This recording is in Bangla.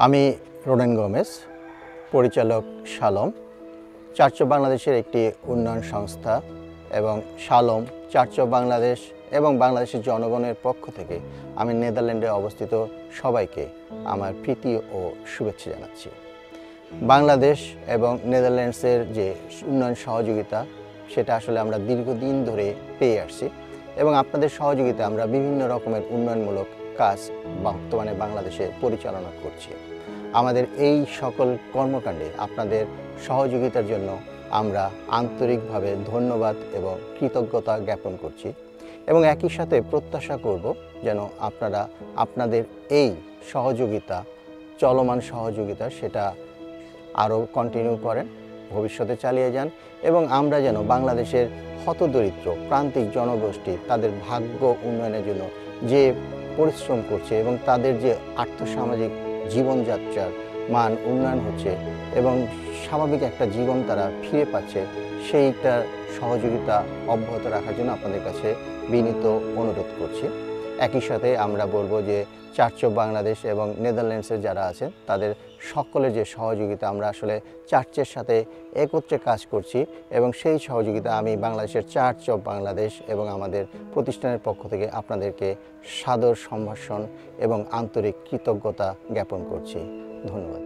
আমি রোডেন গোমেজ, পরিচালক শালম, চার্চ অফ বাংলাদেশের একটি উন্নয়ন সংস্থা এবং শালম, চার্চ অফ বাংলাদেশ এবং বাংলাদেশের জনগণের পক্ষ থেকে আমি নেদারল্যান্ডে অবস্থিত সবাইকে আমার প্রীতি ও শুভেচ্ছা জানাচ্ছি। বাংলাদেশ এবং নেদারল্যান্ডসের যে উন্নয়ন সহযোগিতা সেটা আসলে আমরা দীর্ঘদিন ধরে পেয়ে আসছি এবং আপনাদের সহযোগিতা আমরা বিভিন্ন রকমের উন্নয়নমূলক কাজ বর্তমানে বাংলাদেশে পরিচালনা করছি। আমাদের এই সকল কর্মকাণ্ডে আপনাদের সহযোগিতার জন্য আমরা আন্তরিকভাবে ধন্যবাদ এবং কৃতজ্ঞতা জ্ঞাপন করছি এবং একই সাথে প্রত্যাশা করব যেন আপনারা আপনাদের এই সহযোগিতা, চলমান সহযোগিতা সেটা আরও কন্টিনিউ করেন, ভবিষ্যতে চালিয়ে যান এবং আমরা যেন বাংলাদেশের হতদরিদ্র প্রান্তিক জনগোষ্ঠী তাদের ভাগ্য উন্নয়নের জন্য যে পরিশ্রম করছে এবং তাদের যে আর্থসামাজিক জীবনযাত্রার মান উন্নয়ন হচ্ছে এবং স্বাভাবিক একটা জীবন তারা ফিরে পাচ্ছে, সেইটার সহযোগিতা অব্যাহত রাখার জন্য আপনাদের কাছে বিনীত অনুরোধ করছি। একই সাথে আমরা বলবো যে চার্চ অফ বাংলাদেশ এবং নেদারল্যান্ডসের যারা আছেন তাদের সকলের যে সহযোগিতা, আমরা আসলে চার্চের সাথে একত্রে কাজ করছি এবং সেই সহযোগিতা আমি বাংলাদেশের চার্চ অফ বাংলাদেশ এবং আমাদের প্রতিষ্ঠানের পক্ষ থেকে আপনাদেরকে সাদর সম্ভাষণ এবং আন্তরিক কৃতজ্ঞতা জ্ঞাপন করছি। ধন্যবাদ।